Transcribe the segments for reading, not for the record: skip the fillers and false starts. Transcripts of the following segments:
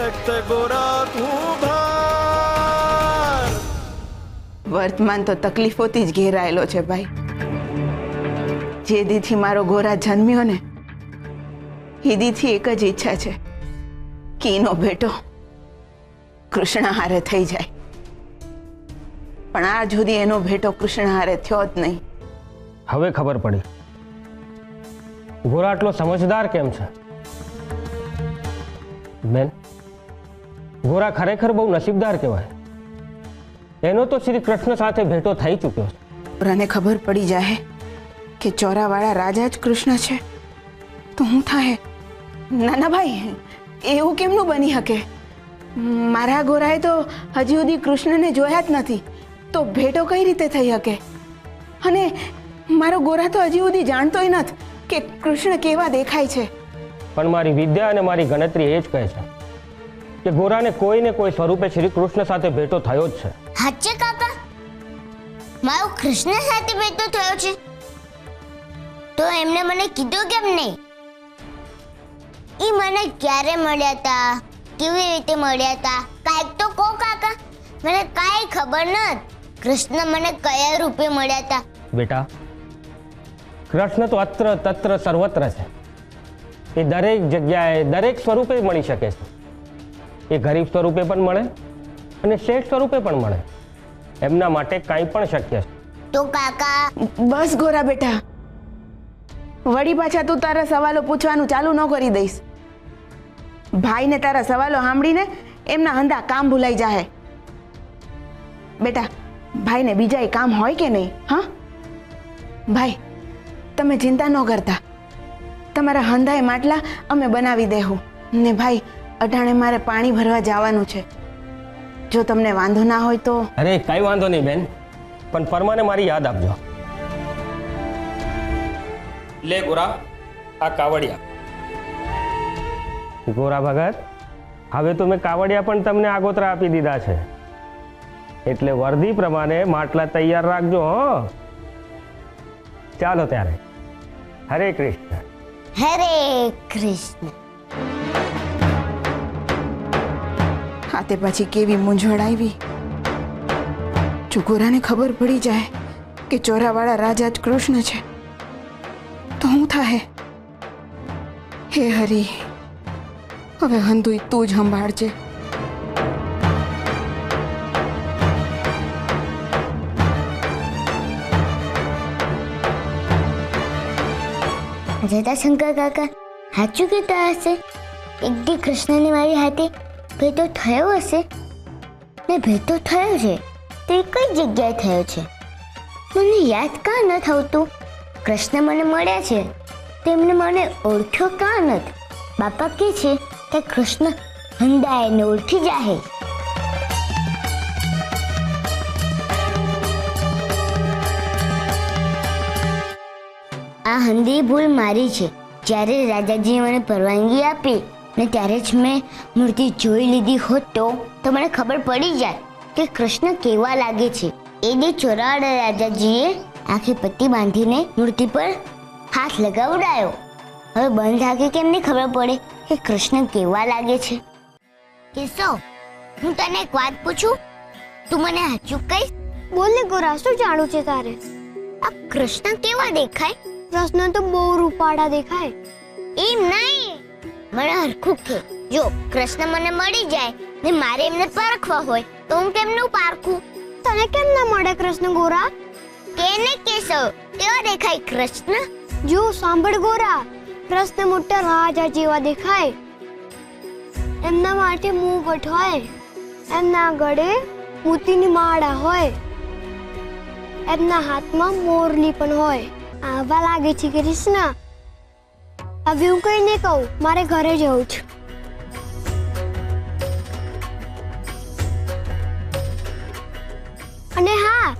ભક્ત ગોરા તું ભાર। વર્તમાન તો તકલીફોથી જ ઘેરાયેલો છે ભાઈ। જે દીથી મારો ગોરા જન્મ્યો ને એ દીથી એક જ ઈચ્છા છે કે એનો બેટો કૃષ્ણ હારે થઈ જાય, પણ આજ સુધી એનો ભેટો કૃષ્ણ હારે થયો જ નહીં। હવે ખબર પડી ગોરા આટલો સમજદાર કેમ છે। બેન, ગોરા ખરેખર બહુ નસીબદાર કહેવાય। એનો તો શ્રી કૃષ્ણ સાથે ભેટો થઈ ચૂક્યો છે। ગોરાને ખબર પડી જાય કે ચોરાવાળા રાજા જ કૃષ્ણ છે તો હું થાય? ના ના ભાઈ, એવું કેમનું બની શકે? મારા ગોરાએ તો હજી સુધી કૃષ્ણને જોયા જ નથી તો ભેટો કઈ રીતે થઈ શકે? અને મારો ગોરા તો હજી સુધી જાણતોય નથી કે કૃષ્ણ કેવા દેખાય છે। પણ મારી વિદ્યા અને મારી ગણતરી એ જ કહે છે કે ગોરાને કોઈ ને કોઈ સ્વરૂપે શ્રી કૃષ્ણ સાથે ભેટો થયો જ છે। હાચે કાકા, મારો કૃષ્ણ સાથે ભેટો થયો છે તો એમને મને કીધું કેમ નહીં? ઈ મને ક્યારે મળ્યા હતા, કેવી રીતે મળ્યા હતા, કાંઈક તો કહો કાકા, મને કાંઈ ખબર નથી। કૃષ્ણ મને કયા રૂપે મળ્યા હતા? બેટા, કૃષ્ણ તો અત્ર તત્ર સર્વત્ર છે। એ દરેક જગ્યાએ દરેક સ્વરૂપે મળી શકે છે। એ ગરીબ સ્વરૂપે પણ મળે અને શ્રેષ્ઠ સ્વરૂપે પણ મળે। એમના માટે કાંઈ પણ શક્ય છે। તો કાકા, બસ ગોરા બેટા, વળી પાછા તું તારા સવાલો પૂછવાનું ચાલુ ન કરી દઈશ। ભાઈને તારા સવાલો સાંભળીને એમના હંધા કામ ભૂલાઈ જાહે। બેટા, ભાઈને બીજા કામ હોય કે નહીં? હા ભાઈ, તમે ચિંતા ન કરતા, તમારા હંધાએ માટલા અમે બનાવી દેહું ને ભાઈ અટાણે મારે પાણી ભરવા જવાનું છે, જો તમને વાંધો ના હોય તો। અરે કઈ વાંધો નહીં બેન, પણ પરમાને મારી યાદ આપજો। લે ગોરા, આ કાવડિયા। ગોરા ભગત, હવે તો મેં કાવડિયા પણ તમને આગોતરા આપી દીધા છે, એટલે વર્દી પ્રમાણે માટલા તૈયાર રાખજો હો। ચાલો ત્યારે, હરે કૃષ્ણ। હરે કૃષ્ણ। હાથે પાછી કેવી મૂંઝવણ આવી। જો ગોરાને ખબર પડી જાય કે ચોરાવાળા રાજા જ કૃષ્ણ છે તો હું થાય? હે હરી, હવે હંધુય તું જ સંભાળજે। જટાશંકર કાકા સાચું કહેતા હશે? એક દી કૃષ્ણને મારી હાથે ભેટો થયો હશે ને ભેટો થયો છે તો એ કઈ જગ્યાએ થયો છે? મને યાદ કાં ન થતું? કૃષ્ણ મને મળ્યા છે તેમને મને ઓળખ્યો કાં નથી? બાપા કહે છે કે કૃષ્ણ હંધાઈને ઓળખી જાહે। આ હંધી ભૂલ મારી છે। જ્યારે રાજાજીએ મને પરવાનગી આપી ને ત્યારે જ મેં મૂર્તિ જોઈ લીધી હોત તો મને ખબર પડી જાય કે કૃષ્ણ કેવા લાગે છે। એ દી ચોરાવાળા રાજાજીએ આંખે પટ્ટી બાંધીને મૂર્તિ પર હાથ લગાવડાયો। હવે બંધ આંખે કેમ નહીં ખબર પડે કે કૃષ્ણ કેવા લાગે છે? કેશવ, હું તને એક વાત પૂછું, તું મને સાચું કહીશ? બોલ ને ગોરા, શું જાણવું છે તારે? આ કૃષ્ણ કેવા દેખાય? કૃષ્ણ તો બહુ રૂપાળા દેખાય। એમ નહીં, મને હરખું કે જો કૃષ્ણ મને મળી જાય ને મારે એમને પારખવા હોય તો હું કેમનું પારખું? તને કેમ ના મળે કૃષ્ણ ગોરા? કેને કેશવ, કેવા દેખાય કૃષ્ણ? જો સાંભળ ગોરા, કૃષ્ણ મોટા રાજા જેવા દેખાય। એમના માટે મુગટ હોય, એમના ગળે મોતીની માળા હોય, એમના હાથમાં મોરલી પણ હોય। આવા લાગે છે કૃષ્ણ। હવે હું કઈ નહીં કહું, મારે ઘરે જવું છે। અને હા,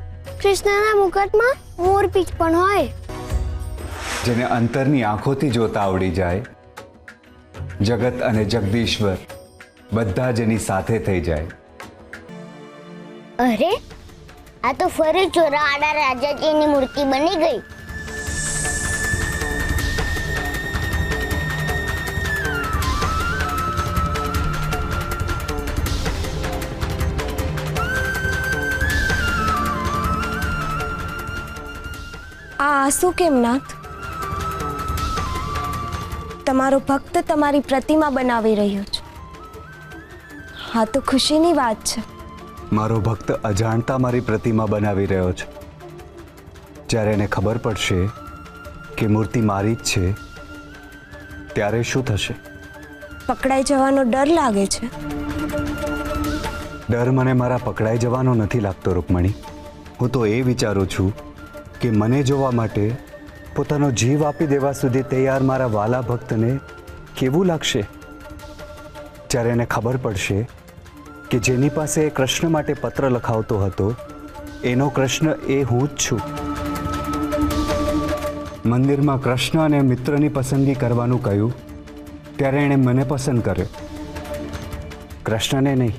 કૃષ્ણના મુકટમાં મોરપીંછ પણ હોય। જેને અંતરની આંખોથી જોતા આવડી જાય, જગત અને જગદીશ્વર બધા જ એની સાથે થઈ જાય। અરે, આ તો ફરી ચોરાવાળા રાજાજીની મૂર્તિ બની ગઈ। આ શું કેમ નાથ? તમારો ભક્ત તમારી પ્રતિમા બનાવી રહ્યો છે. હા તો ખુશીની વાત છે. મારો ભક્ત અજાણતા મારી પ્રતિમા બનાવી રહ્યો છે. જ્યારે એને ખબર પડશે કે મૂર્તિ મારી જ છે, ત્યારે શું થશે? પકડાઈ જવાનો ડર લાગે છે. ડર મને મારા પકડાઈ જવાનો નથી લાગતો રૂકમણી. હું તો એ વિચારું છું કે મને જોવા માટે પોતાનો જીવ આપી દેવા સુધી તૈયાર મારા વાલા ભક્તને કેવું લાગશે જ્યારે એને ખબર પડશે કે જેની પાસે એ કૃષ્ણ માટે પત્ર લખાવતો હતો એનો કૃષ્ણ એ હું જ છું. મંદિરમાં કૃષ્ણ અને મિત્રની પસંદગી કરવાનું કહ્યું ત્યારે એણે મને પસંદ કર્યો, કૃષ્ણને નહીં.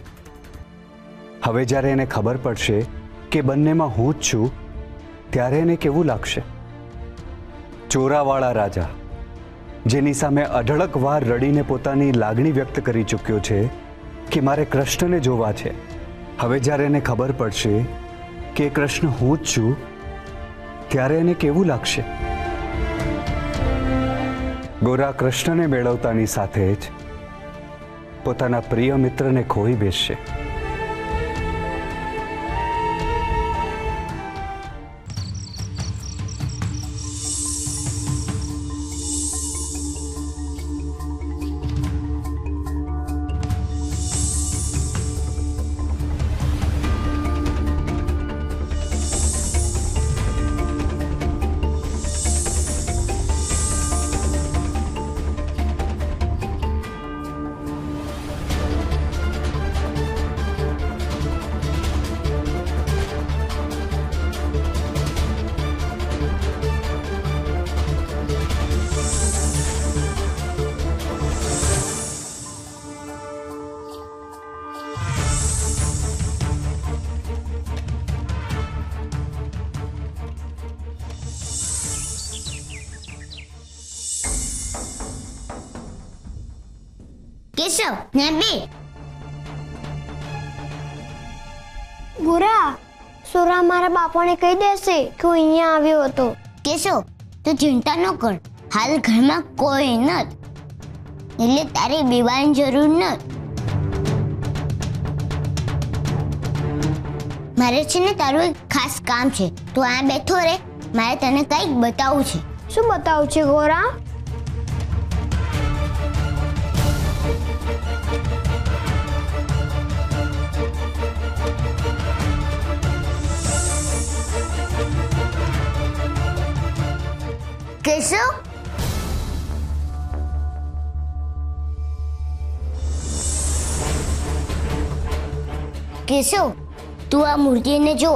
હવે જ્યારે એને ખબર પડશે કે બંનેમાં હું જ છું, ત્યારે એને કેવું લાગશે? ચોરાવાળા રાજા જેની સામે અઢળક વાર રડીને પોતાની લાગણી વ્યક્ત કરી ચૂક્યો છે કે મારે કૃષ્ણને જોવા છે, હવે જ્યારે એને ખબર પડશે કે કૃષ્ણ હું જ છું, ત્યારે એને કેવું લાગશે? ગોરા કૃષ્ણને મેળવતાની સાથે જ પોતાના પ્રિય મિત્રને ખોઈ બેસશે. કેશવ, ને બે. ગોરા, સોરા મારા બાપાને કહી દેશે કે હું અહીંયા આવ્યો હતો. કેશવ, તું ચિંતા ન કર. હાલ ઘરમાં કોઈ નથી, એટલે તારે બીવાની જરૂર નથી. મારે છે ને તારું એક ખાસ કામ છે. તું આ બેઠો રે, મારે તને કંઈક બતાવવું છે. શું બતાવું છે ગોરા? કેશવ, કેશવ, તું આ મૂર્તિને જો.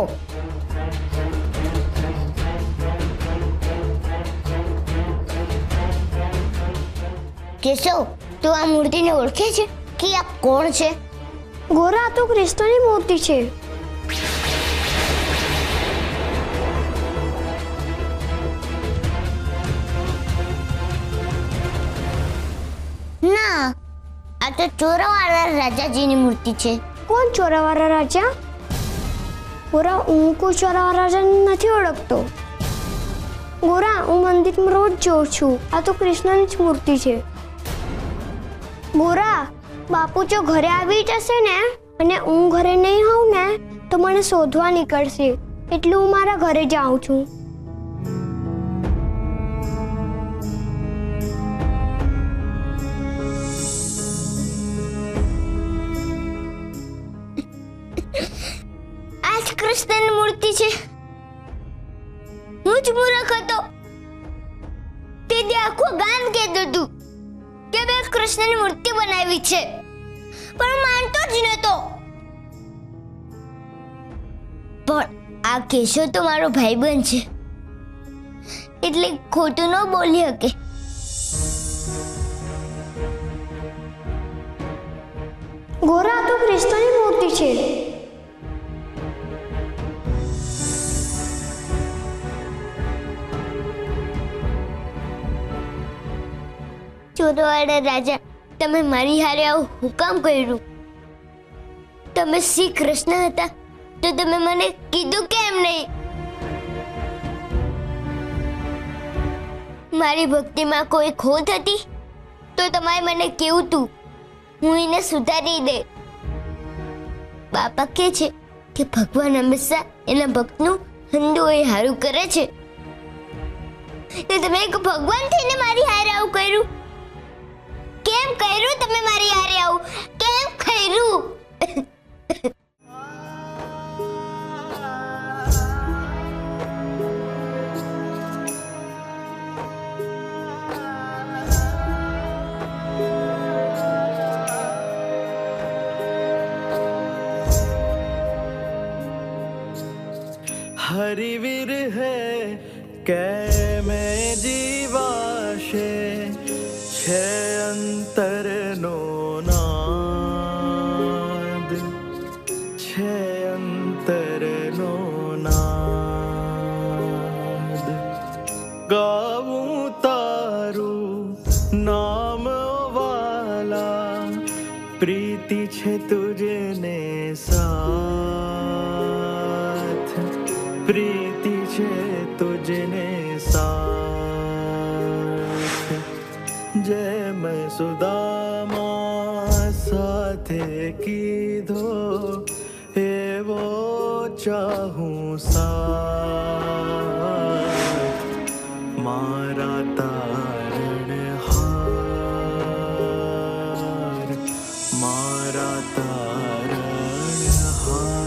કેશવ, તું આ મૂર્તિને ઓળખે છે કે આ કોણ છે? ગોરા, આ તો કૃષ્ણની મૂર્તિ છે. ના, આ તો ચોરાવાળા રાજાજીની મૂર્તિ છે. કોણ ચોરાવાળા રાજા? ગોરા, હું કોઈ ચોરાવાળા રાજાને નથી ઓળખતો. ગોરા, હું મંદિરમાં રોજ જોઉં છું. આ તો કૃષ્ણની જ મૂર્તિ છે. ગોરા, બાપુ જો ઘરે આવી જશે ને અને હું ઘરે નહીં હોઉં ને તો મને શોધવા નીકળશે, એટલે હું મારા ઘરે જાઉં છું. કૃષ્ણની મૂર્તિ છે. હું જ મૂર્ખ હતો. તે આખું ગામ કહેતું હતું કે મેં કૃષ્ણની મૂર્તિ બનાવી છે, પણ માનતો જ નતો. પણ આ કેશવ તો મારો ભાઈબંધ છે, એટલે ખોટું ન બોલી શકે. ગોરા, તો કૃષ્ણની મૂર્તિ છે. ચોરાવાળા રાજા, તમે મારી હારે આવું હુકામ કર્યું? તમે શ્રી કૃષ્ણ હતા તો તમે મને કીધું કેમ નહીં? મારી ભક્તિમાં કોઈ ખોટ હતી તો તમારે મને કેવું તું, હું એને સુધારી દે. બાપા કહે છે કે ભગવાન હંમેશા એના ભક્તનું હંધું એ હારું કરે છે. ને તમે એક ભગવાન થઈને મારી હારે આવું કર્યું? કેમ કર્યું તમે મારી હારે આવું? કેમ કર્યું? हरिवीर है कै में जीवाशे छे अंतर नो नाद छे अंतर नो नाद गाऊं तारू नाम वाला प्रीति छे तुझने साथ प्रीति छे तुझने साथ जय मैं सुदामा साथे कीधो एवो चाहूं साथ मारा तारण हार मारा तारण हार.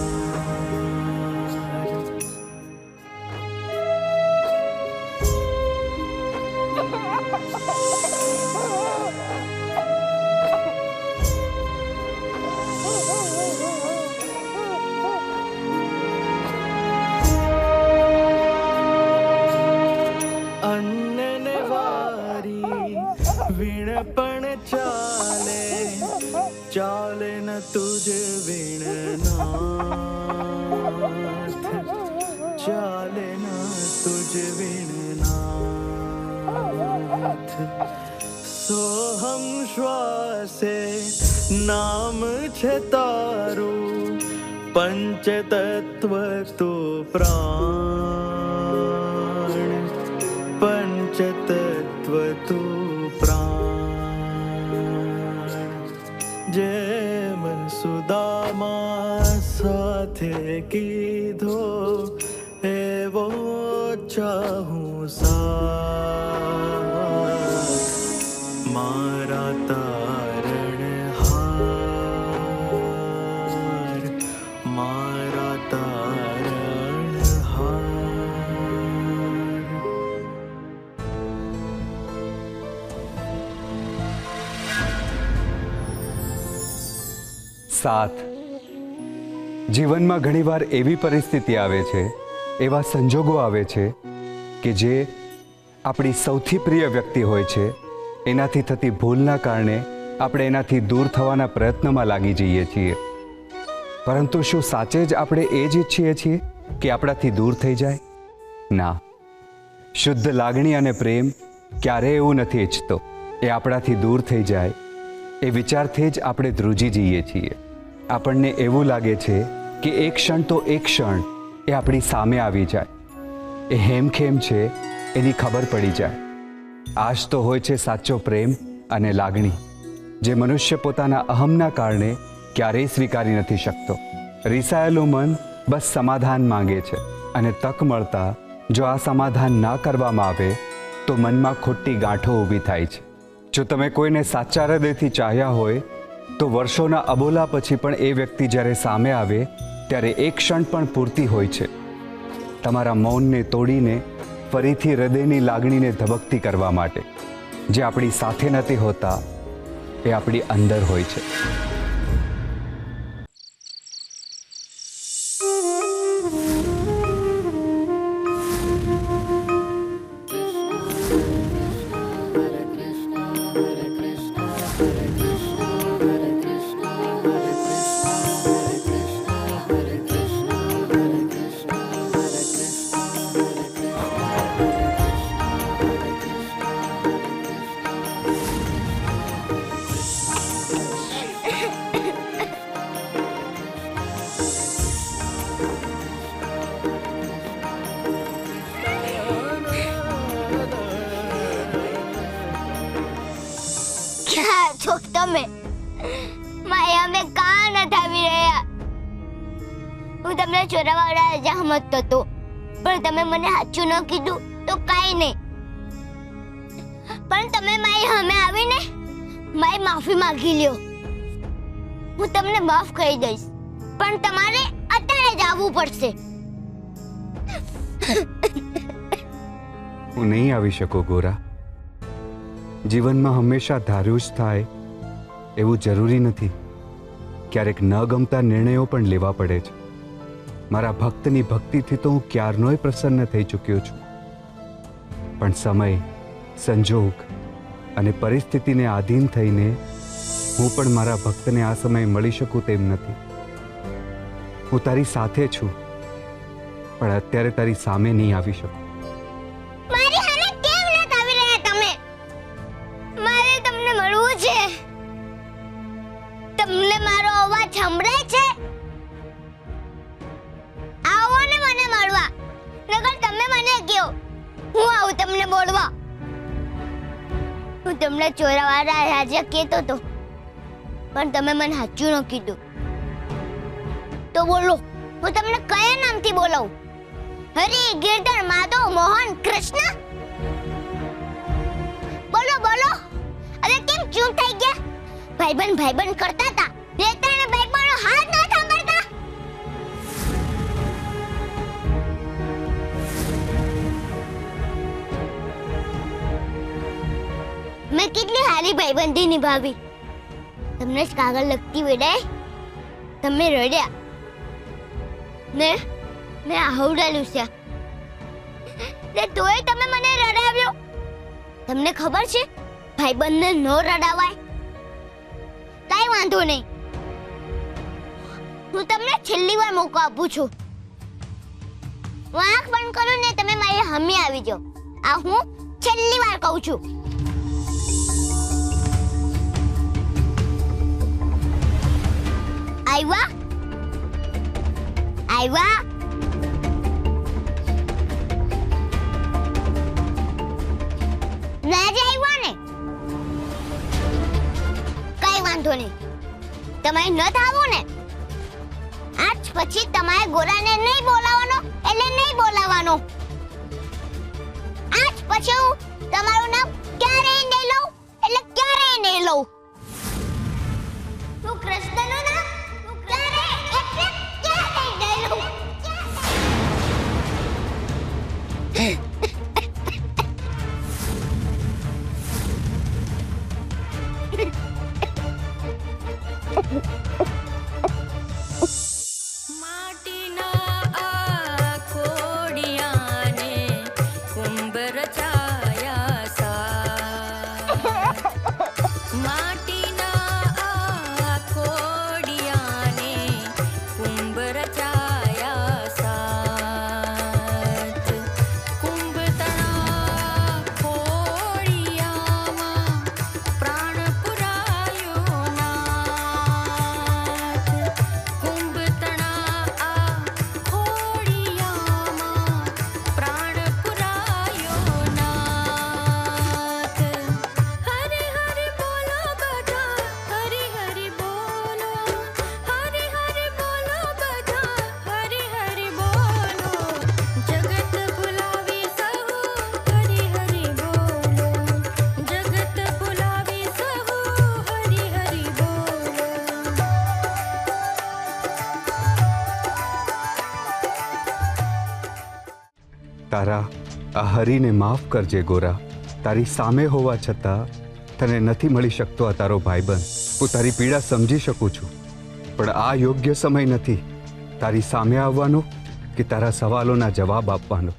અન્નને વારી વીણપણ ચાલે ચાલે ન તુજ વીણનાથ ચાલે ન તુજ વીણનાથ સોહમ શ્વાસે નામ છે તારું પંચતત્વ તું પ્રાણ પંચતત્વ તું પ્રાણ જેમ સુદામા સાથે કીધો એવો ચાહું સાથ મારા તારણ હાર મારા તારણ હાર. સાથ. જીવનમાં ઘણીવાર એવી પરિસ્થિતિ આવે છે, એવા સંજોગો આવે છે કે જે આપણી સૌથી પ્રિય વ્યક્તિ હોય છે, એનાથી થતી ભૂલના કારણે આપણે એનાથી દૂર થવાના પ્રયત્નમાં લાગી જઈએ છીએ. પરંતુ શું સાચે જ આપણે એ જ ઈચ્છીએ છીએ કે આપણાથી દૂર થઈ જાય? ના, શુદ્ધ લાગણી અને પ્રેમ ક્યારેય એવું નથી ઈચ્છતો એ આપણાથી દૂર થઈ જાય. એ વિચારથી જ આપણે ધ્રુજી જઈએ છીએ. આપણને એવું લાગે છે કે એક ક્ષણ તો એક ક્ષણ એ આપણી સામે આવી જાય, એ હેમખેમ છે એની ખબર પડી જાય. આ જ તો હોય છે સાચો પ્રેમ અને લાગણી, જે મનુષ્ય પોતાના અહમના કારણે ક્યારેય સ્વીકારી નથી શકતો. રીસાયેલું મન બસ સમાધાન માંગે છે, અને તક મળતા જો આ સમાધાન ના કરવામાં આવે તો મનમાં ખોટી ગાંઠો ઊભી થાય છે. જો તમે કોઈને સાચા હૃદયથી ચાહ્યા હોય તો વર્ષોના અબોલા પછી પણ એ વ્યક્તિ જ્યારે સામે આવે ત્યારે એક ક્ષણ પણ પૂરતી હોય છે તમારા મૌનને તોડીને ફરીથી હૃદયની લાગણીને ધબકતી કરવા માટે. જે આપણી સાથે નથી હોતા એ આપણી અંદર હોય છે. હું તમને ચોરાવાળા રાજા સમજતો હતો, પણ તમે મને સાચું ન કીધું તો કાંઈ નહીં. પણ તમે મારી સામે આવીને મારી માફી માંગી લ્યો. હું તમને માફ કરી દઈશ, પણ તમારે અત્યારે જ આવવું પડશે. હું નહીં આવી શકું ગોરા. જીવનમાં હંમેશા ધાર્યું જ થાય એવું જરૂરી નથી. ક્યારેક ન ગમતા નિર્ણયો પણ લેવા પડે છે. મારા ભક્તની ભક્તિથી તો હું ક્યારનોય પ્રસન્ન થઈ ચૂક્યો છું, પણ સમય, સંજોગ અને પરિસ્થિતિને આધીન થઈને હું પણ મારા ભક્તને આ સમયે મળી શકું તેમ નથી. હું તારી સાથે છું, પણ અત્યારે તારી સામે નહીં આવી શકું. મારી સામે કેમ નથી આવી રહ્યા તમે? મારે તમને મળવું છે. તમને મારો અવાજ સંભળાય છે? આવો ને મને મળવા, નકર તમે મને કહો હું આવું તમને બોલવા. હું તમને ચોરાવાળા રાજા કહેતો હતો, પણ તમે મને સાચું ન કીધું. તો બોલો, હું તમને કયા નામથી બોલાવું? હરિ, ગિરધર, માધવ, મોહન, કૃષ્ણ? બોલો બોલો. અરે કેમ ચૂપ થઈ ગયા? ભાઈબંધ કરતા હતા, નેતા અને ભાઈબંધનો હાથ ન સાંભળતા. મેં કેટલી સારી ભાઈબંધી નિભાવી. તમને જ કાગળ લખતી વેડાય તમે રડ્યા ને મેં આહુડાલું છે, ને તોય તમે મને રડાવ્યો. તમને ખબર છે ભાઈબંધને ન રડાવાય. કાઈ વાંધો નહીં, હું તમને છેલ્લી વાર મોકો આપું છું. આંખ બંધ કરો ને તમે મારી સામે આવી જાઓ. આ હું છેલ્લી વાર કહું છું. આવ્યા ના જ આવ્યા ને? કઈ વાંધો નહીં, તમારે ન થાવું ને. આજ પછી તમારે ગોરાને નહીં બોલાવવાનો એટલે નહીં બોલાવવાનો. આજ પછી હું તમારું નામ ક્યારેય નહીં લઉં એટલે ક્યારેય નહીં લઉં. હું કૃષ્ણનું નામ ક્યારેય એટલે ક્યારેય નહીં લઉં. તારા આ હરીને માફ કરજે ગોરા. તારી સામે હોવા છતાં તને નથી મળી શકતો આ તારો ભાઈબંધ. હું તારી પીડા સમજી શકું છું, પણ આ યોગ્ય સમય નથી તારી સામે આવવાનો કે તારા સવાલોના જવાબ આપવાનો.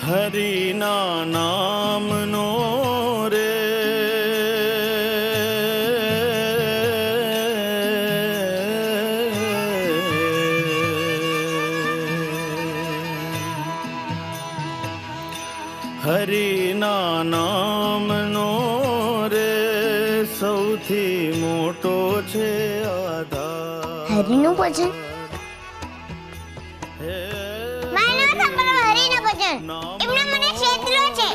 હરિના નામનો રે નામનો રે સૌથી મોટો છે આધાર. હરિનું ભજન હે મારે ન સાંભળવા હરિનું ભજન. એમને મને છેતર્યો છે.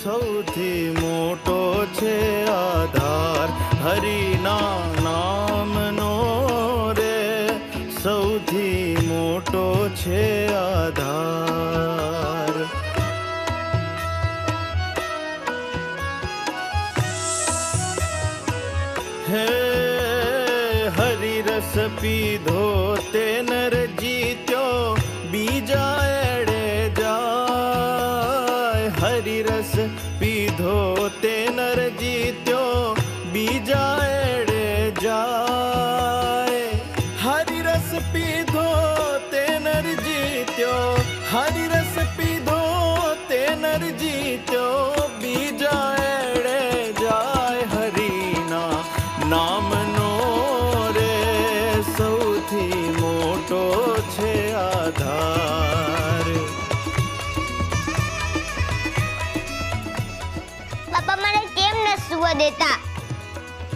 સૌથી મોટો છે આધાર. હરિના નામનો રે સૌથી મોટો છે આધાર. હે હરિરસ પીધો તે નર જીત્યો બીજા એડે જાય. હરિરસ પીધો તે નર જીત્યો બીજા એડે જાય. હરિરસ પીધો તે નર જીત્યો. હરિરસ પીધો તે નર જીત્યો બીજા એડે જાય. હરિના નામનો રે સૌથી મોટો છે આધાર. પપ્પા મને કેમ ન સુવા દેતા?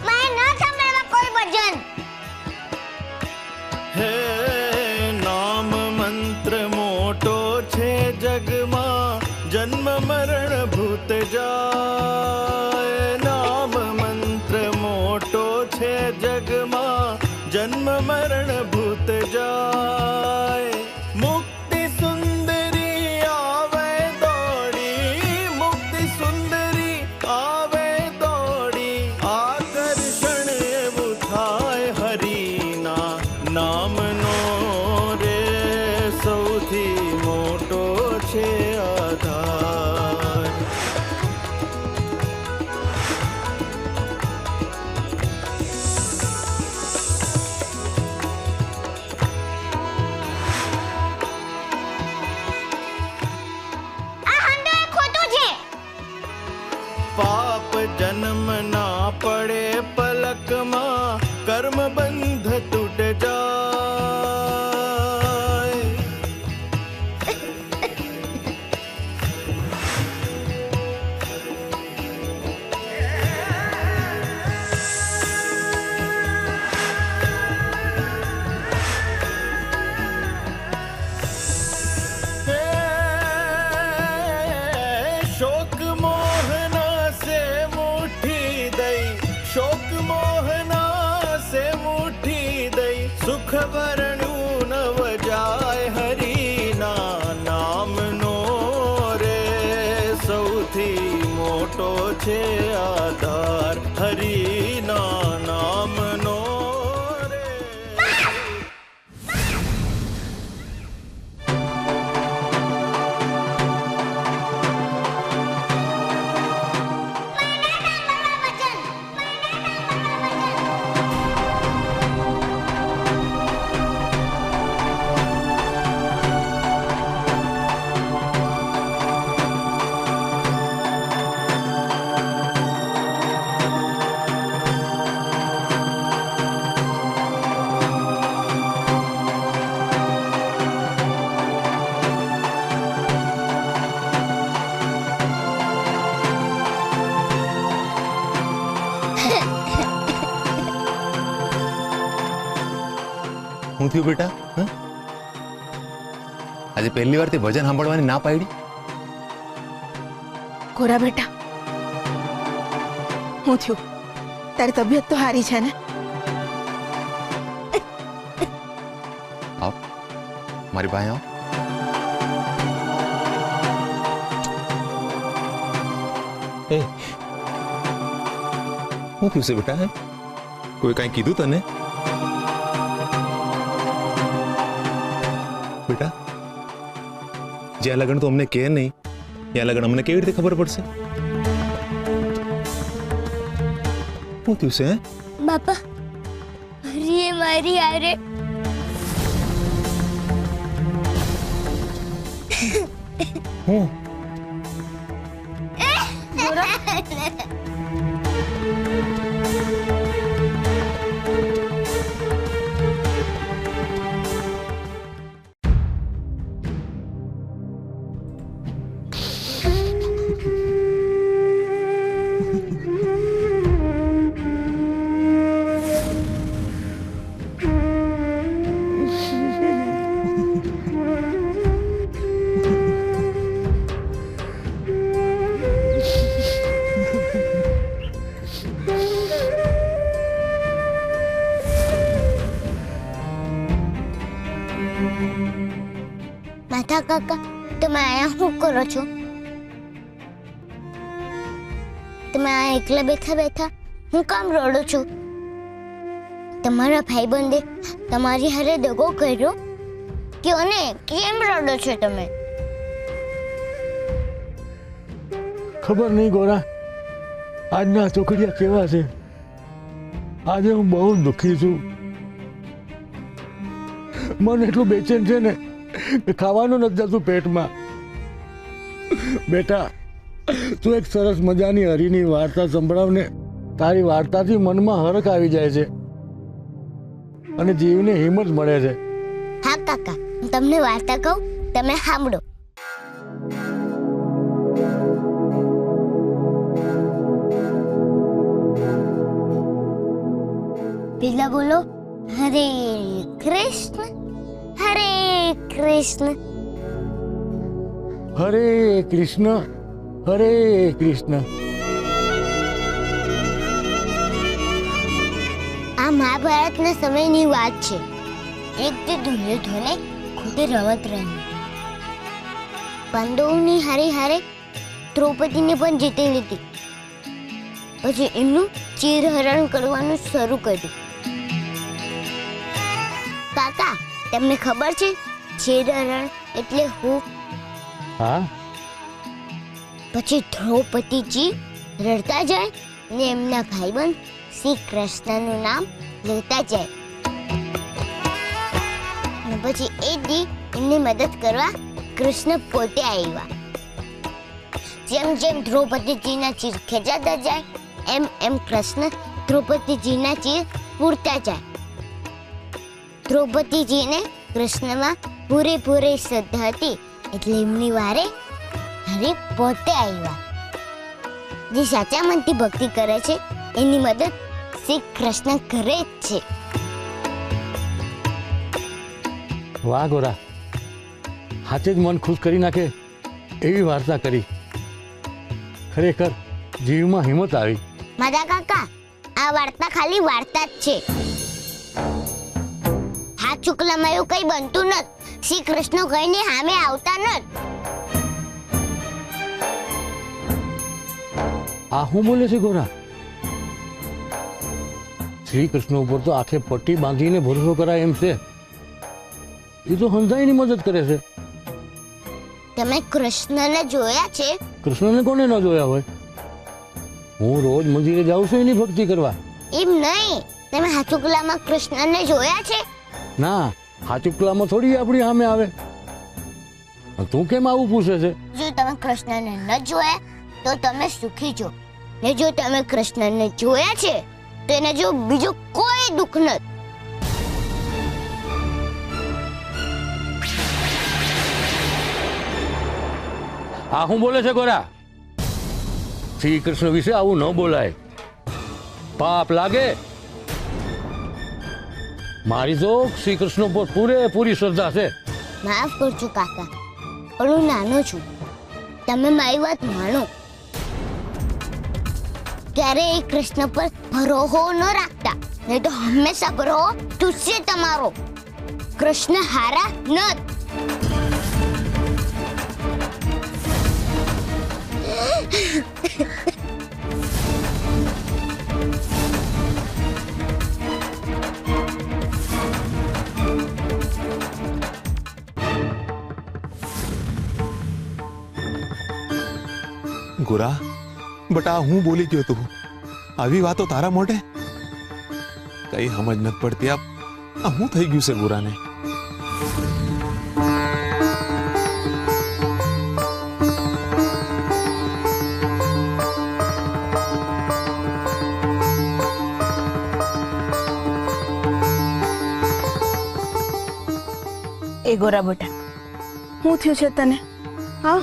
મારે ન સાંભળવા કોઈ ભજન. હે નામ મંત્ર મોટો છે જગમાં જન્મ મરણ ભૂત જાય. નામ મંત્ર મોટો છે જગમાં જન્મ મરણ ભૂત જાય. મુક્તિ સુંદરી આવે દોડી. મુક્તિ સુંદરી આવે દોડી. આકર્ષણ એવું થાય હરિના નામનો રે સૌથી મોટો છે આધાર. આ હંડો એ ખોટું છે. પાપ જન્મ ના પડે પલકમાં કર્મ બંધ તૂટ જાય. શોક મોહના સે મુઠ્ઠી દઈ. શોક મોહના સે મુઠ્ઠી દઈ. સુખ વરણ્યું નવ જાય. હરિના નામનો રે સૌથી મોટો છે આધાર. હરિના નામનો રે. શું થયું બેટા? હં? આજે પહેલી વાર તે ભજન સાંભળવાની ના પાડી? ગોરા બેટા, હું થયું? તારી તબિયત તો સારી છે ને? આવ મારી પાસે આવ. એ શું થયું છે બેટા? કોઈ કાંઈ કીધું તને? બેટા જ્યાં લગન તો અમને કહે નહીં ત્યાં લગન અમને કેવી રીતે ખબર પડશે? શું થયું છે? બાપા હરિએ મારી હારે હું માધા કાકા, તમે અહીંયા શું કરો છો? તમે આ એકલા બેઠા બેઠા હું કામ રડો છો? તમારા ભાઈબંધે તમારી હારે દગો કર્યો કે અને કેમ રડો છો તમે? ખબર નહીં ગોરા, આજના ચોકડિયા કેવા છે. આજે હું બહુ દુઃખી છું. મન એટલું બેચેન છે ને કે ખાવાનું નથી જતું પેટમાં. બેટા, તું એક સરસ મજાની હરીની વાર્તા સંભળાવને. તારી વાર્તાથી મનમાં હરખ આવી જાય છે અને જીવને હિંમત મળે છે. હા કાકા, હું તમને વાર્તા કહું, તમે સાંભળો. પેલા બોલો, હરે કૃષ્ણ હરે કૃષ્ણ. હરે કૃષ્ણ હરે કૃષ્ણ. આ મહાભારતના સમયની વાત છે. એક તે દુર્યોધને ખુદ રમત રમી. પાંડવોની હારે હારે દ્રૌપદીને પણ જીતી લીધી. પછી એમનું ચીરહરણ કરવાનું શરૂ કર્યું. કાકા, તમને ખબર છે ચીરહરણ એટલે શું? હા. પછી દ્રૌપદીજી રડતા જાય ને એમના ભાઈબંધ શ્રી કૃષ્ણનું નામ લેતા જાય. અને પછી એ દી એમની મદદ કરવા કૃષ્ણ પોતે આવ્યા. જેમ જેમ દ્રૌપદીજીના ચીર ખેંચાતા જાય એમ એમ કૃષ્ણ દ્રૌપદીજીના ચીર પૂરતા જાય. દ્રૌપદીજીને કૃષ્ણમાં પૂરેપૂરી શ્રદ્ધા હતી એટલે એમની વારે હરિ પોતે આવ્યા. જે સાચા મનથી ભક્તિ કરે છે એની મદદ શ્રી કૃષ્ણ કરે જ છે. વાહ ગોરા, હાથે જ મન ખુશ કરી નાખે એવી વાર્તા કરી. ખરેખર જીવમાં હિંમત આવી. માધા કાકા, આ વાર્તા ખાલી વાર્તા જ છે. હાથ ચુકલામાં એવું કઈ બનતું નથી. શ્રી કૃષ્ણ કહીને સામે આવતા નથી. આ શું બોલે છે ગોરા? શ્રી કૃષ્ણ ઉપર તો આખે પટ્ટી બાંધીને ભરોસો કરાય એમ છે. એ તો હંધાઈની મદદ કરે છે. તમે કૃષ્ણને જોયા છે? કૃષ્ણને કોને ન જોયા હોય? હું રોજ મંદિરે જાઉં છું એની ભક્તિ કરવા. એમ નહીં, તમે હાથુકલામાં કૃષ્ણને જોયા છે? ના, હાચુકલામાં થોડી આપણી સામે આવે. તું કેમ આવું પૂછે છે? જો તમે કૃષ્ણને ન જોયા તો તમે સુખી છો, ને જો તમે કૃષ્ણને જોયા છે તો એને જો બીજું કોઈ દુઃખ નથી. આ શું બોલે છે ગોરા? શ્રી કૃષ્ણ વિશે આવું ન બોલાય, પાપ લાગે. મારી તો શ્રી કૃષ્ણ પર પૂરેપૂરી શ્રદ્ધા છે. માફ કરજો કાકા, પણ હું નાનો છું. તમે મારી વાત માનો. ક્યારેય કૃષ્ણ પર ભરોસો ન રાખતા, નહીં તો હંમેશા ભરોસો તૂટશે તમારો. કૃષ્ણ હારા નથી. ગોરા, બટ આ હું બોલી ગયો તું? આવી વાતો તારા મોઢે? કઈ સમજ નથી પડતી. આ હું થઈ ગયું છે ગોરાને? એ ગોરા બેટા, શું થયું છે તને? હા,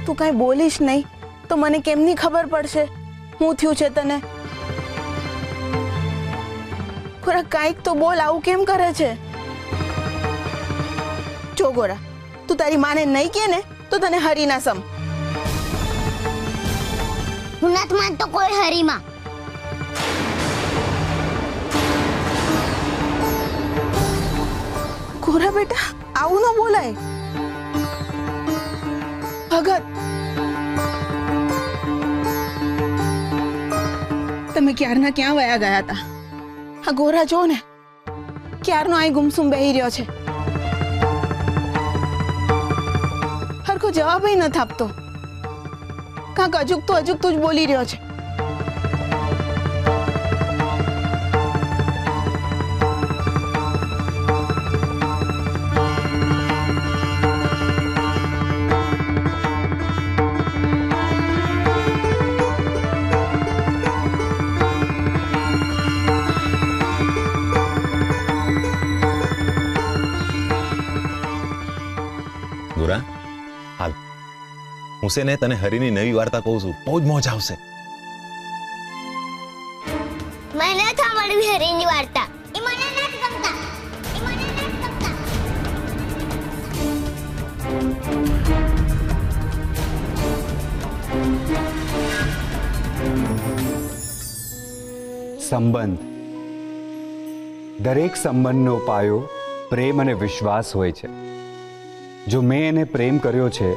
તું કાંઈ બોલીશ નહીં તો મને કેમની ખબર પડશે શું થયું છે તને? ગોરા, કાંઈક તો બોલ. આવું કેમ કરે છે? જો ગોરા, તું તારી માને નહીં કે ને તો તને હરીના સમ. હું નથી માનતો કોઈ હરીમાં. ગોરા બેટા, આવું ન બોલાય. ભગત, તમે ક્યારના ક્યાં વયા ગયા હતા? આ ગોરા જો ને, ક્યારનો અહીં ગુમસુમ બેહી રહ્યો છે. હરખો જવાબ ન આપતો. કાંક અજુકતું જ બોલી રહ્યો છે. ગોરા, હાલ હું છે ને તને હરીની નવી વાર્તા કહું છું. બહુ જ મોજ આવશે. મને સાંભળવી હરીની વાર્તા. એ મને નથી ગમતા. સંબંધ. દરેક સંબંધનો પાયો પ્રેમ અને વિશ્વાસ હોય છે. જો મેં એને પ્રેમ કર્યો છે,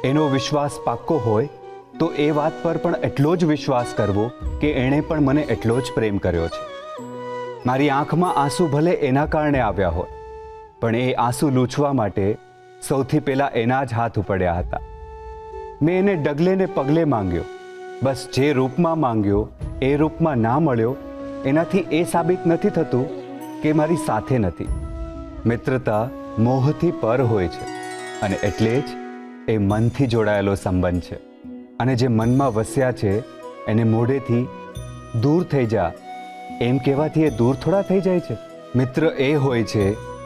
એનો વિશ્વાસ પાક્કો હોય તો એ વાત પર પણ એટલો જ વિશ્વાસ કરવો કે એણે પણ મને એટલો જ પ્રેમ કર્યો છે. મારી આંખમાં આંસુ ભલે એના કારણે આવ્યા હોય, પણ એ આંસુ લૂછવા માટે સૌથી પહેલા એના જ હાથ ઉપડ્યા હતા. મેં એને ડગલે ને પગલે માંગ્યો. બસ જે રૂપમાં માંગ્યો એ રૂપમાં ના મળ્યો એનાથી એ સાબિત નથી થતું કે મારી સાથે નથી. મિત્રતા મોહથી પર હોય છે અને એટલે જ એ મનથી જોડાયેલો સંબંધ છે. અને જે મનમાં વસ્યા છે એને મોઢેથી દૂર થઈ જા એમ કહેવાથી એ દૂર થોડા થઈ જાય છે. મિત્ર એ હોય છે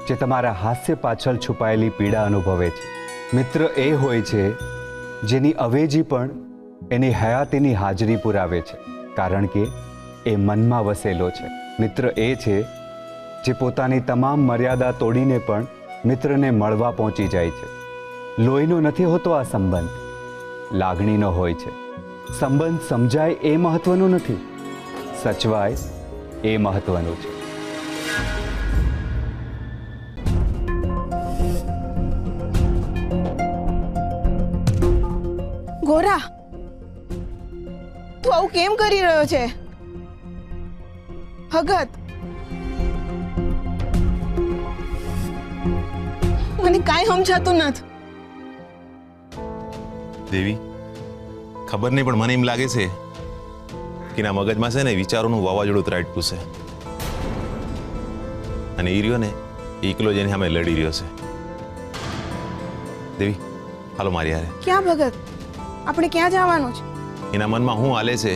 જે તમારા હાસ્ય પાછળ છુપાયેલી પીડા અનુભવે છે. મિત્ર એ હોય છે જેની અવેજી પણ એની હયાતીની હાજરી પુરાવે છે, કારણ કે એ મનમાં વસેલો છે. મિત્ર એ છે જે પોતાની તમામ મર્યાદા તોડીને પણ મિત્રને મળવા પહોંચી જાય છે. લોહીનો નથી હોતો આ સંબંધ, લાગણીનો હોય છે. સંબંધ સમજાય એ મહત્વનું નથી, સચવાય એ મહત્વનું છે. ગોરા, તું આવું કેમ કરી રહ્યો છે? ભગત, મને કાંઈ સમજાતું નથી. દેવી, ખબર નહીં પણ મને એમ લાગે છે કે ના મગજમાં છે ને વિચારોનું વાવાઝોડું ત્રાટકું છે અને એ રહ્યો ને એકલો જ એની સામે લડી રહ્યો છે. દેવી, હાલો મારી હારે. ક્યાં ભગત? આપણે ક્યાં જવાનું છે? એના મનમાં શું હાલે છે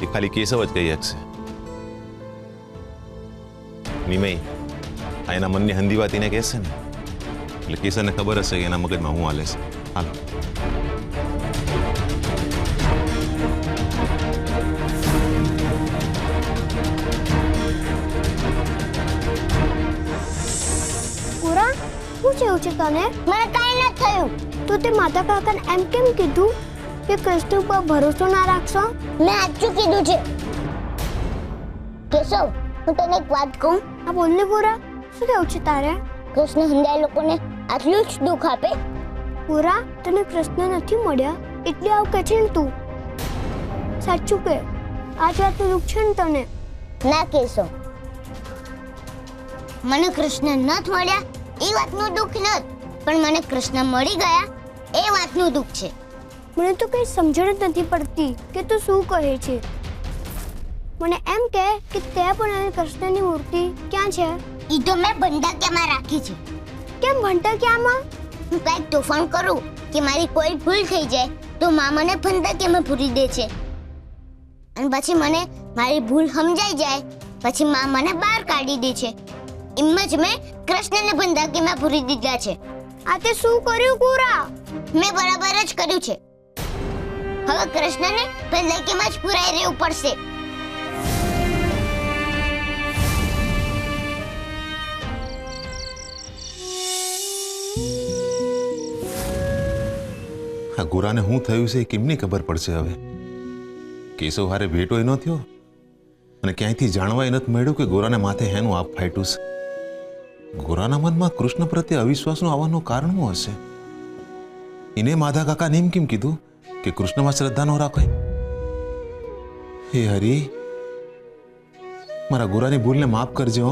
એ ખાલી કેશવ જ કહી શકશે. નિમય આ એના મનની હંધી વાત એને કહેશે ને એટલે કેશવને ખબર હશે કે એના મગજમાં શું હાલે છે. હાલો. પૂરા, શું થયું છે તને? મને કાંઈ નથી થયું. તો તે માતા કાકાને એમ કેમ કીધું કે કૃષ્ણ ઉપર ભરોસો ના રાખશો? મેં સાચું કીધું છે. કેશવ, હું તને એક વાત કહું. આ બોલને પૂરા, શું થયું છે તારે? કૃષ્ણ હંધાય લોકોને આટલું જ દુઃખ આપે? પૂરા, તને કૃષ્ણ નથી મળ્યા એટલે આવું કહે છે ને તું? સાચું કે આજ વાતનું દુઃખ છે ને તને? ના કેશવ, મને કૃષ્ણ નથી મળ્યા એ વાતનું દુઃખ નથી, પણ મને કૃષ્ણ મળી ગયા એ વાતનું દુઃખ છે. મને તો કઈ સમજણ જ નથી પડતી કે તું શું કહે છે. મને એમ કહે કે તે પણ કૃષ્ણની મૂર્તિ ક્યાં છે? ઈ તો મેં ભંડાક્યામાં રાખી છે. કેમ ભંડાક્યામાં? હું કંઈક તોફાન કરું કે મારી કોઈ ભૂલ થઈ જાય તો માં મને ભંડાક્યામાં પૂરી દે છે, અને પછી મને મારી ભૂલ સમજાઈ જાય પછી માં મને બહાર કાઢી દે છે. એમ જ મેં કૃષ્ણને ભંડાક્યામાં પૂરી દીધા છે. આ તે શું કર્યું પૂરા? મેં બરાબર જ કર્યું છે. હવે કૃષ્ણને ભંડાક્યામાં જ પુરાઈ રહેવું પડશે. આ ગોરાને શું થયું છે એ કેમની ખબર પડશે હવે? કેશવ હારે ભેટોય ન થયો અને ક્યાંયથી જાણવાય નથી મળ્યું કે ગોરાને માથે હેનું આપ ફાટ્યું છે. ગોરાના મનમાં કૃષ્ણ પ્રત્યે અવિશ્વાસનું આવવાનું કારણ શું હશે? એને માધા કાકાને એમ કેમ કીધું કે કૃષ્ણમાં શ્રદ્ધા ન રાખે? હે હરી, મારા ગોરાની ભૂલને માફ કરજો.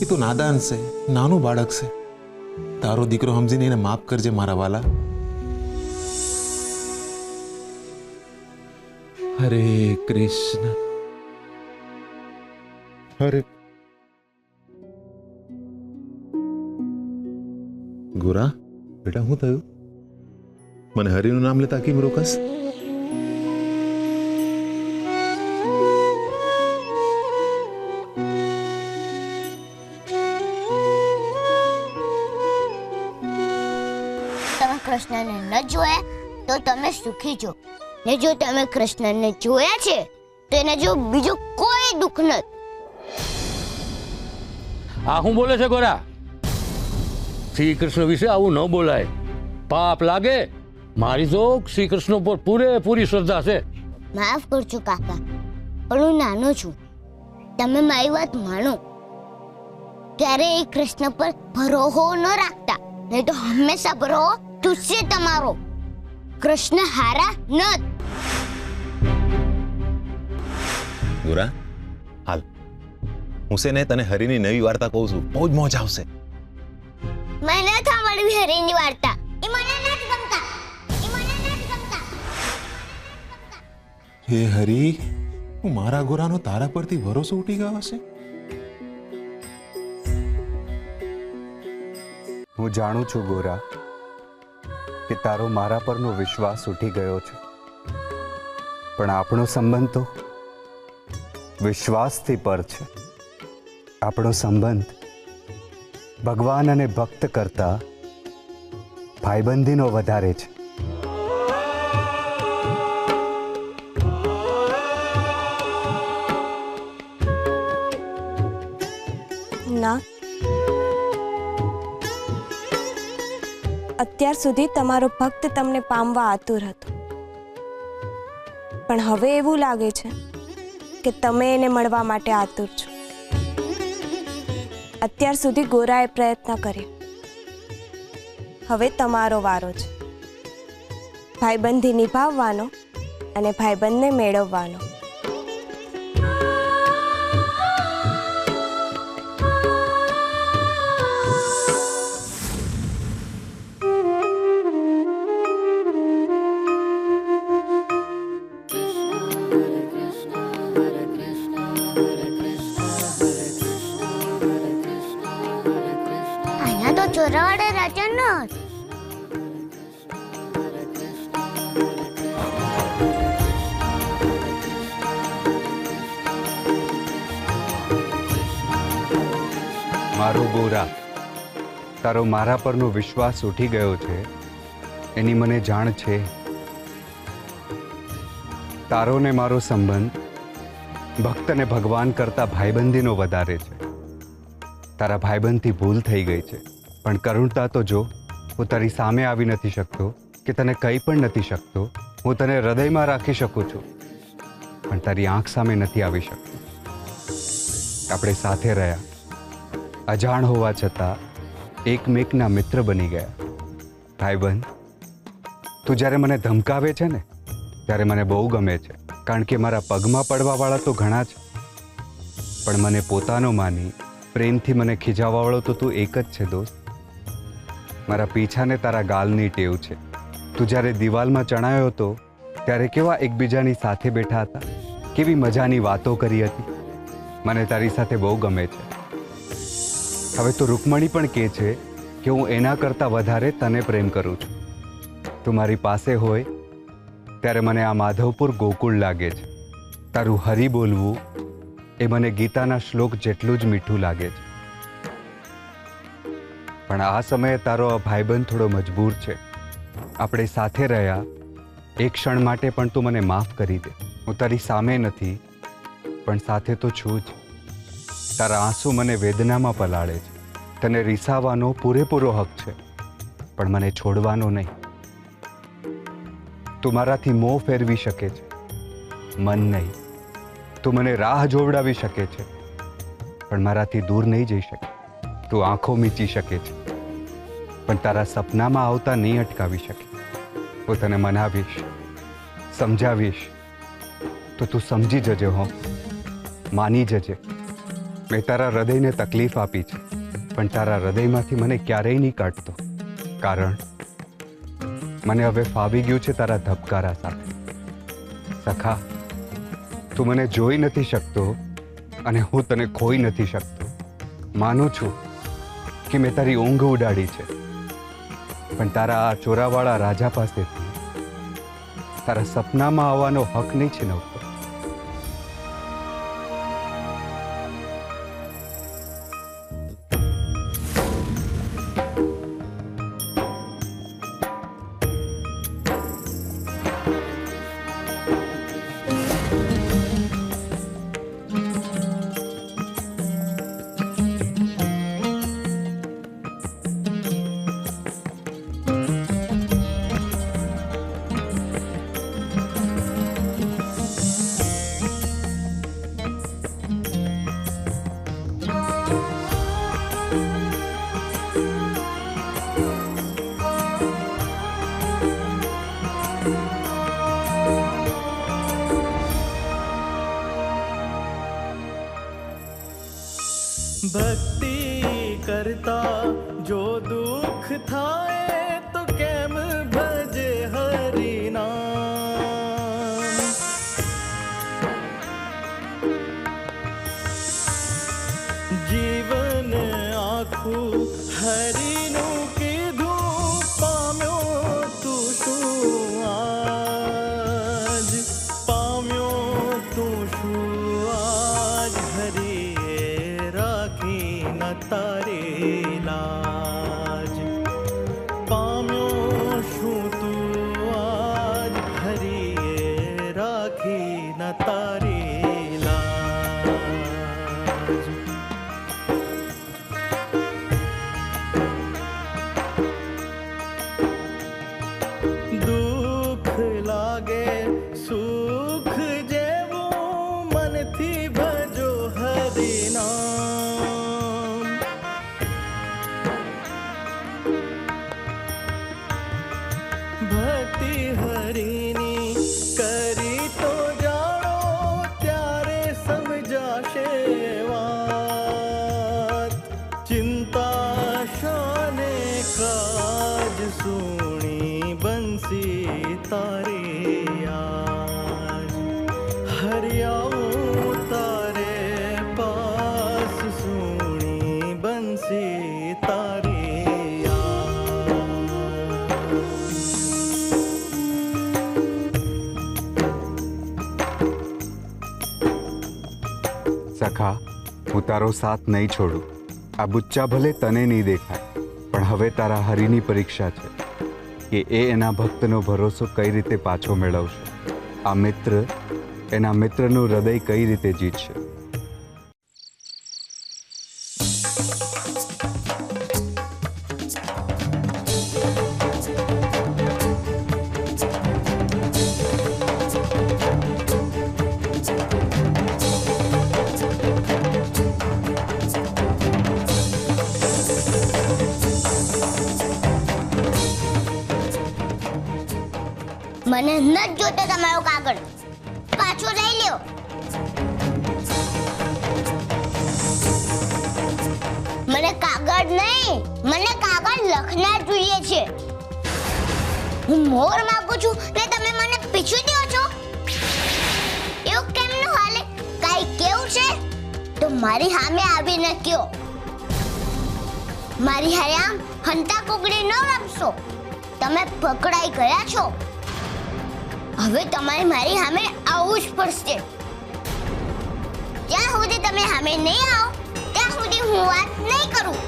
એ તો નાદાન છે, નાનું બાળક છે. તારો દીકરો સમજીને એને માફ કરજે મારા વાલા. હરે કૃષ્ણ. હરે ગોરા, બેટા શું થયું? મને હરિનું નામ લેતા કેમ રોકસ? તમે કૃષ્ણને ન જોયા તો તમે સુખી છો, ને જો તમે કૃષ્ણને જોયા છે તો એને જો બીજું કોઈ દુઃખ નથી. આ હું બોલે છે ગોરા? શ્રી કૃષ્ણ વિશે આવું ન બોલાય, પાપ લાગે. મારી તો શ્રી કૃષ્ણ પર પૂરેપૂરી શ્રદ્ધા છે. માફ કરજો કાકા, પણ હું નાનો છું. તમે મારી વાત માનો. ત્યારે એ કૃષ્ણ પર ભરોસો ન રાખતા, નહીં તો હંમેશા ભરોસો તૂટશે તમારો. કૃષ્ણ હારા નત. ગોરા, હાલ હું છે ને તને હરિની નવી વાર્તા કહું છું. બહુ જ મોજ આવશે. મને સાંભળવી હરિની વાર્તા. એ મને નથી ગમતા. એ મને નથી ગમતા. હે હરી, હું મારા ગોરાનો તારા પરથી ભરોસો ઉઠી ગયો હશે. હું જાણું છું ગોરા કે તારો મારા પરનો વિશ્વાસ ઉઠી ગયો છે, પણ આપણો સંબંધ તો વિશ્વાસથી પર છે. આપણો સંબંધ ભગવાન અને ભક્ત કરતા ભાઈબંધીનો વધારે છે. ના, અત્યાર સુધી તમારો ભક્ત તમને પામવા આતુર હતો, પણ હવે એવું લાગે છે કે તમે એને મળવા માટે આતુર છો. અત્યાર સુધી ગોરાએ પ્રયત્ન કર્યો, હવે તમારો વારો છે. ભાઈબંધી નિભાવવાનો અને ભાઈબંધને મેળવવાનો. ચોરાવાળા રાજા ન મારો ગોરા, તારો મારા પરનો વિશ્વાસ ઉઠી ગયો છે એની મને જાણ છે. તારો ને મારો સંબંધ ભક્ત અને ભગવાન કરતા ભાઈબંધીનો વધારે છે. તારા ભાઈબંધથી ભૂલ થઈ ગઈ છે, પણ કરુણતા તો જો, હું તારી સામે આવી નથી શકતો કે તને કંઈ પણ નથી શકતો. હું તને હૃદયમાં રાખી શકું છું, પણ તારી આંખ સામે નથી આવી શકતો. આપણે સાથે રહ્યા, અજાણ હોવા છતાં એકમેકના મિત્ર બની ગયા. ભાઈબંધ, તું જ્યારે મને ધમકાવે છે ને ત્યારે મને બહુ ગમે છે, કારણ કે મારા પગમાં પડવાવાળા તો ઘણા છે, પણ મને પોતાનો માની પ્રેમથી મને ખીજાવવાવાળો તો તું એક જ છે દોસ્ત. મારા પીછાને તારા ગાલની ટેવ છે. તું જ્યારે દિવાલમાં ચણાયો હતો ત્યારે કેવા એકબીજાની સાથે બેઠા હતા, કેવી મજાની વાતો કરી હતી. મને તારી સાથે બહુ ગમે છે. હવે તો રૂકમણી પણ કહે છે કે હું એના કરતાં વધારે તને પ્રેમ કરું છું. તું મારી પાસે હોય ત્યારે મને આ માધવપુર ગોકુળ લાગે છે. તારું હરી બોલવું એ મને ગીતાના શ્લોક જેટલું જ મીઠું લાગે છે. પણ આ સમયે તારો આ ભાઈબંધ થોડો મજબૂર છે. આપણે સાથે રહ્યા એક ક્ષણ માટે પણ તું મને માફ કરી દે. હું તારી સામે નથી, પણ સાથે તો છું જ. તારા આંસુ મને વેદનામાં પલાળે છે. તને રીસાવાનો પૂરેપૂરો હક છે, પણ મને છોડવાનો નહીં. તું મારાથી મોં ફેરવી શકે છે, મન નહીં. તું મને રાહ જોવડાવી શકે છે, પણ મારાથી દૂર નહીં જઈ શકે. તું આંખો મીચી શકે છે, પણ તારા સપનામાં આવતા નહીં અટકાવી શકે. હું તને મનાવીશ, સમજાવીશ, તો તું સમજી જજે. હો, માની જજે. મેં તારા હૃદયને તકલીફ આપી છે, પણ તારા હૃદયમાંથી મને ક્યારેય નહીં કાઢતો. કારણ મને હવે ફાવી ગયું છે તારા ધબકારા સાથે. સખા, તું મને જોઈ નથી શકતો અને હું તને ખોઈ નથી શકતો. માનું છું કે મેં તારી ઊંઘ ઉડાડી છે, પણ તારા આ ચોરાવાળા રાજા પાસેથી તારા સપનામાં આવવાનો હક નહીં છીનવતો. ભક્તિ કરતા જો દુઃખ થાય તો કેમ ભજે હરિનામ. જીવન આખું હરિનું કીધું, પામ્યો તું શું આજ, પામ્યો તું શું આજ. હરિએ રાખી ન તારી લાજ, પામ્યો શું તું આજ. હરિએ રાખી ન તારી લાજ. દુઃખ લાગે સુખ જેવું, મનથી ભજો હરિનામ. ભક્તિ હરિની કરી તો જાણો, ત્યારે સમજાશે વાત. ચિંતા શાને કાજ, સુણી બંસી તારી આજ. હરિયાવું તારે પાસ, સુણી બંસી તારી આજ. સખા, હું તારો સાથ નહીં છોડું. આ બુચ્ચા ભલે તને નહીં દેખાય, પણ હવે તારા હરિની પરીક્ષા છે કે એ એના ભક્તનો ભરોસો કઈ રીતે પાછો મેળવશે. આ મિત્ર એના મિત્રનું હૃદય કઈ રીતે જીતશે. મને નથી જોતો તમારો કાગળ, પાછો લઈ લ્યો. મને કાગળ નહીં, મને કાગળ લખનાર જોઈએ છે. હું મોર માંગુ છું ને તમે મને પીછું દો છો. એવું કેમનું હાલે? કાઈ કેવું છે તો મારી સામે આવીને કયો. મારી હારે આમ હંતા કુકડી ન રમશો. તમે પકડાઈ ગયા છો. હવે તમારે મારી સામે આવવું જ પડશે. જ્યાં સુધી તમે સામે નહીં આવો ત્યાં સુધી હું વાત નહીં કરું.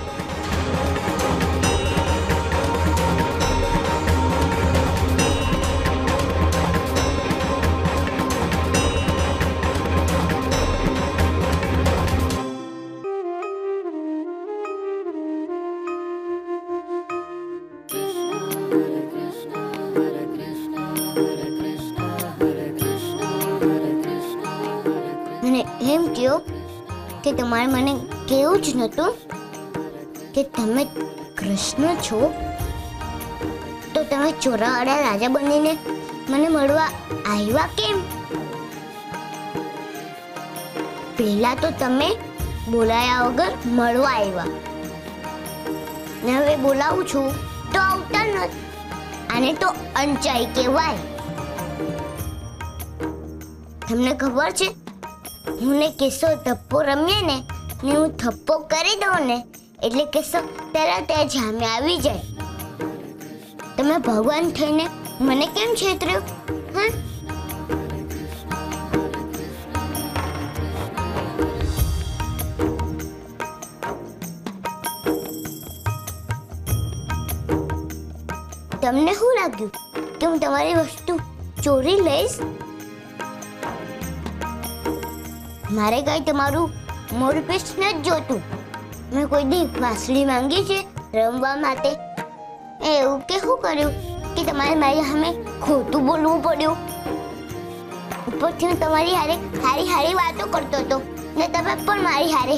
થયો કે તમારે મને કેવું જ નહોતું કે તમે કૃષ્ણ છો, તો તમે ચોરાવાળા રાજા બનીને મને મળવા આવ્યા કેમ? પહેલા તો તમે બોલાયા વગર મળવા આવ્યા, ને હવે બોલાવું છું તો આવતા નથી. આને તો અંચાઈ કહેવાય. તમને ખબર છે, હું ને કેશવ થપ્પો રમીએ ને હું થપ્પો કરી દઉં ને એટલે કેશવ તરત જામે આવી જાય. તમે ભગવાન થઈને મને કેમ છેતર્યો? હા, તમને શું લાગ્યું કે હું તમારી વસ્તુ ચોરી લઈશ? મારે કઈ તમારું મોરપીસ નથી જોતું. મેં કોઈ દી વાસળી માંગી છે રમવા માટે? એવું કે શું કર્યું કે તમારે મારી સામે ખોટું બોલવું પડ્યું? ઉપરથી હું તમારી હારે હારી હારી વાતો કરતો હતો ને તમે પણ મારી હારે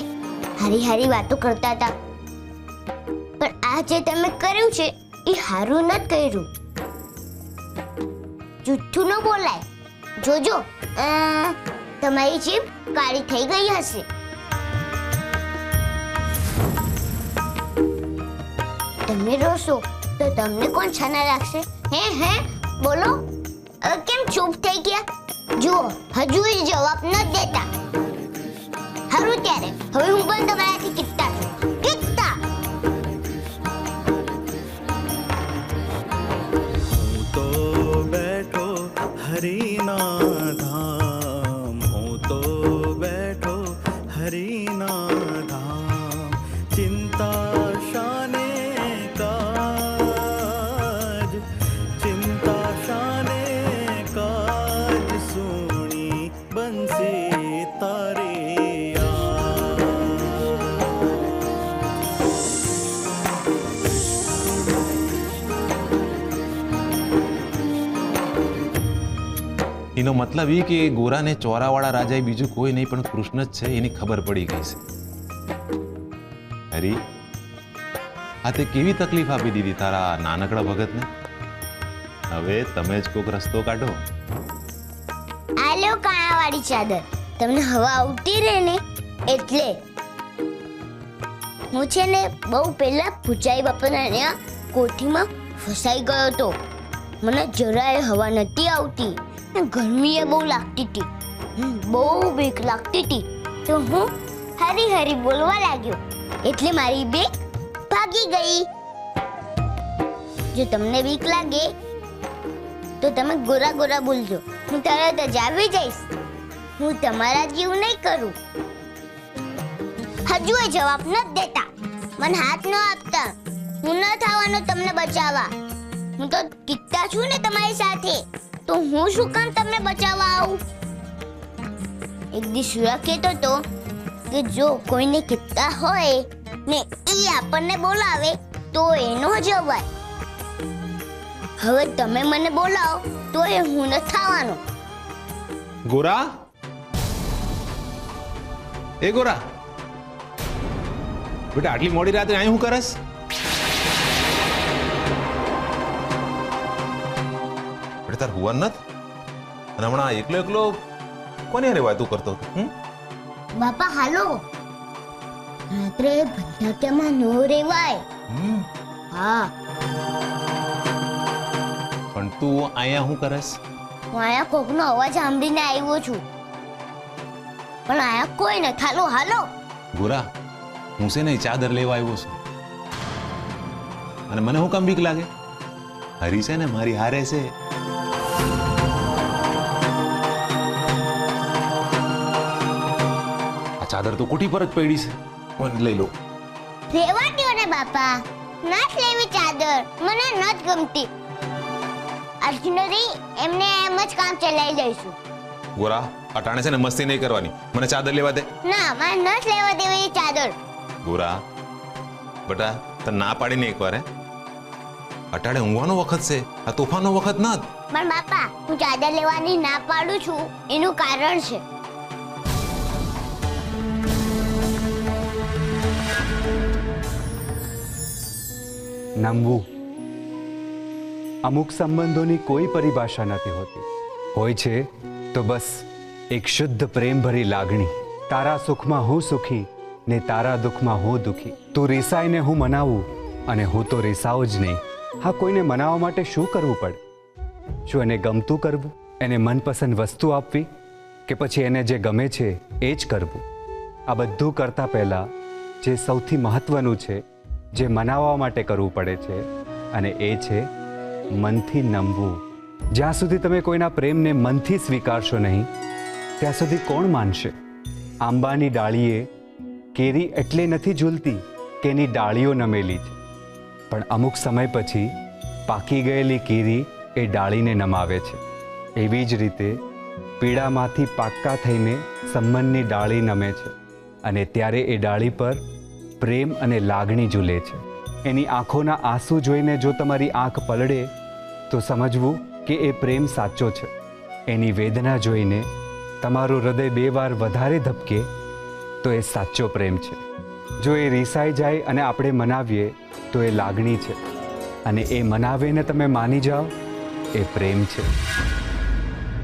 હારી હારી વાતો કરતા હતા. પણ આ જે તમે કર્યું છે એ હારું નથી કર્યું. જુઠ્ઠું ન બોલાય. જોજો તમારી જીભ કાળી થઈ ગઈ હશે. તમે રોશો તો તમને કોણ છાના રાખશે? હે બોલો, કેમ ચૂપ થઈ ગયા? જુઓ, હજુ જવાબ ન દેતા. હારું ત્યારે હવે હું પણ તમારાથી કિત્તા છું. કિત્તા. હું તો બેઠો હરીના ધામ, હું તો બેઠો હરીના ધામ. ચિંતા શાને કાજ, ચિંતા શાને કાજ, સુણી બંસી તારે એનો મતલબ એ કે ગોરાને ચોરાવાળા રાજાએ બીજું કોઈ નહીં પણ કૃષ્ણ જ છે એની ખબર પડી ગઈ છે. હરી, આ તે કેવી તકલીફ આપી દીધી તારા નાનકડા ભગતને? હવે તમે જ કોઈક રસ્તો કાઢો. આ લો કાણાવાળી ચાદર. તમને હવા આવતી રહે ને એટલે. હું છે ને બહુ પહેલા પૂજાઈ બાપાના ત્યાં કોઠીમાં ફસાઈ ગયો હતો. મને જરાય હવા નથી આવતી. ગરમી બહુ લાગતી હતી, બહુ બીક લાગતી હતી. તો હું હરી હરી બોલવા લાગ્યો એટલે મારી બીક ભાગી ગઈ. જો તમને બીક લાગે તો તમે ગોરા ગોરા બોલજો, હું તરત જ આવી જઈશ. હું તમારા જીવ નહીં કરું. હજુ એ જવાબ નથી દેતા. મને હાથ ન આપતા. હું ન થવાનો તમને બચાવવા. હું તો કિત્તા છું ને તમારી સાથે, તો હું શું કામ તમને બચાવવા આવું? એક દી સુરા કહેતો હતો કે જો કોઈને કિત્તા હોય ને એ આપણને બોલાવે તો એનો જવાય. હવે તમે મને બોલાવો તો એ હું ન થવાનો. ગોરા, એ ગોરા બેટા, આટલી મોડી રાત્રે અહીં હું કરસ? બેટા તાર હુવન નથ? અને હમણાં એકલો એકલો કોને હારે વાતું કરતો હતો? બાપા હાલો, રાત્રે ભંડાક્યામાં નો રેવાય. હા, પણ તું અહીંયા હું કરસ? હું અહીંયા કોકનો અવાજ સાંભળીને આવ્યો છું, પણ અહીંયા કોઈ નથી. હાલો હાલો. ગોરા, હું છે ને ચાદર લેવા આવ્યો છું. અને મને હું કામ બીક લાગે? હરી છે ને મારી હારે છે. આ ચાદર તો કોઠી પર જ પડી છે, મને લઈ લો. રેવા દ્યો ને બાપા, નથ લેવી ચાદર, મને નથ ગમતી. અર્જુનરી એમને એમ જ કામ ચલાવી દઈશું. ગોરા, અટાણે છે ને મસ્તી નહીં કરવાની. મને ચાદર લેવા દે. ના, મને નથ લેવા દેવી ચાદર. ગોરા બેટા, તને ના પાડીને એકવાર અટાણે ઊંઘવાનો વખત છે, આ તોફાનનો વખત નથી. પણ બાપા, હું ચાદર લેવાની ના પાડું છું એનું કારણ છે. નમવું. અમુક સંબંધોની કોઈ પરિભાષા નથી હોતી. હોય છે તો બસ એક શુદ્ધ પ્રેમભરી લાગણી. તારા સુખમાં હું સુખી ને તારા દુઃખમાં હું દુઃખી. તું રીસાઈને હું મનાવું અને હું તો રીસાવ જ નહીં. હા, કોઈને મનાવવા માટે શું કરવું પડે? શું એને ગમતું કરવું, એને મનપસંદ વસ્તુ આપવી, કે પછી એને જે ગમે છે એ જ કરવું? આ બધું કરતાં પહેલાં જે સૌથી મહત્વનું છે, જે મનાવવા માટે કરવું પડે છે, અને એ છે મનથી નમવું. જ્યાં સુધી તમે કોઈના પ્રેમને મનથી સ્વીકારશો નહીં, ત્યાં સુધી કોણ માનશે? આંબાની ડાળીએ કેરી એટલે નથી ઝૂલતી કે એની ડાળીઓ નમેલી છે, પણ અમુક સમય પછી પાકી ગયેલી કેરી એ ડાળીને નમાવે છે. એવી જ રીતે પીળામાંથી પાક્કા થઈને સંબંધની ડાળી નમે છે, અને ત્યારે એ ડાળી પર પ્રેમ અને લાગણી ઝૂલે છે. એની આંખોના આંસુ જોઈને જો તમારી આંખ પલળે તો સમજવું કે એ પ્રેમ સાચો છે. એની વેદના જોઈને તમારું હૃદય 2 વાર વધારે ધબકે તો એ સાચો પ્રેમ છે. જો એ રીસાઈ જાય અને આપણે મનાવીએ તો એ લાગણી છે, અને એ મનાવીને તમે માની જાઓ એ પ્રેમ છે.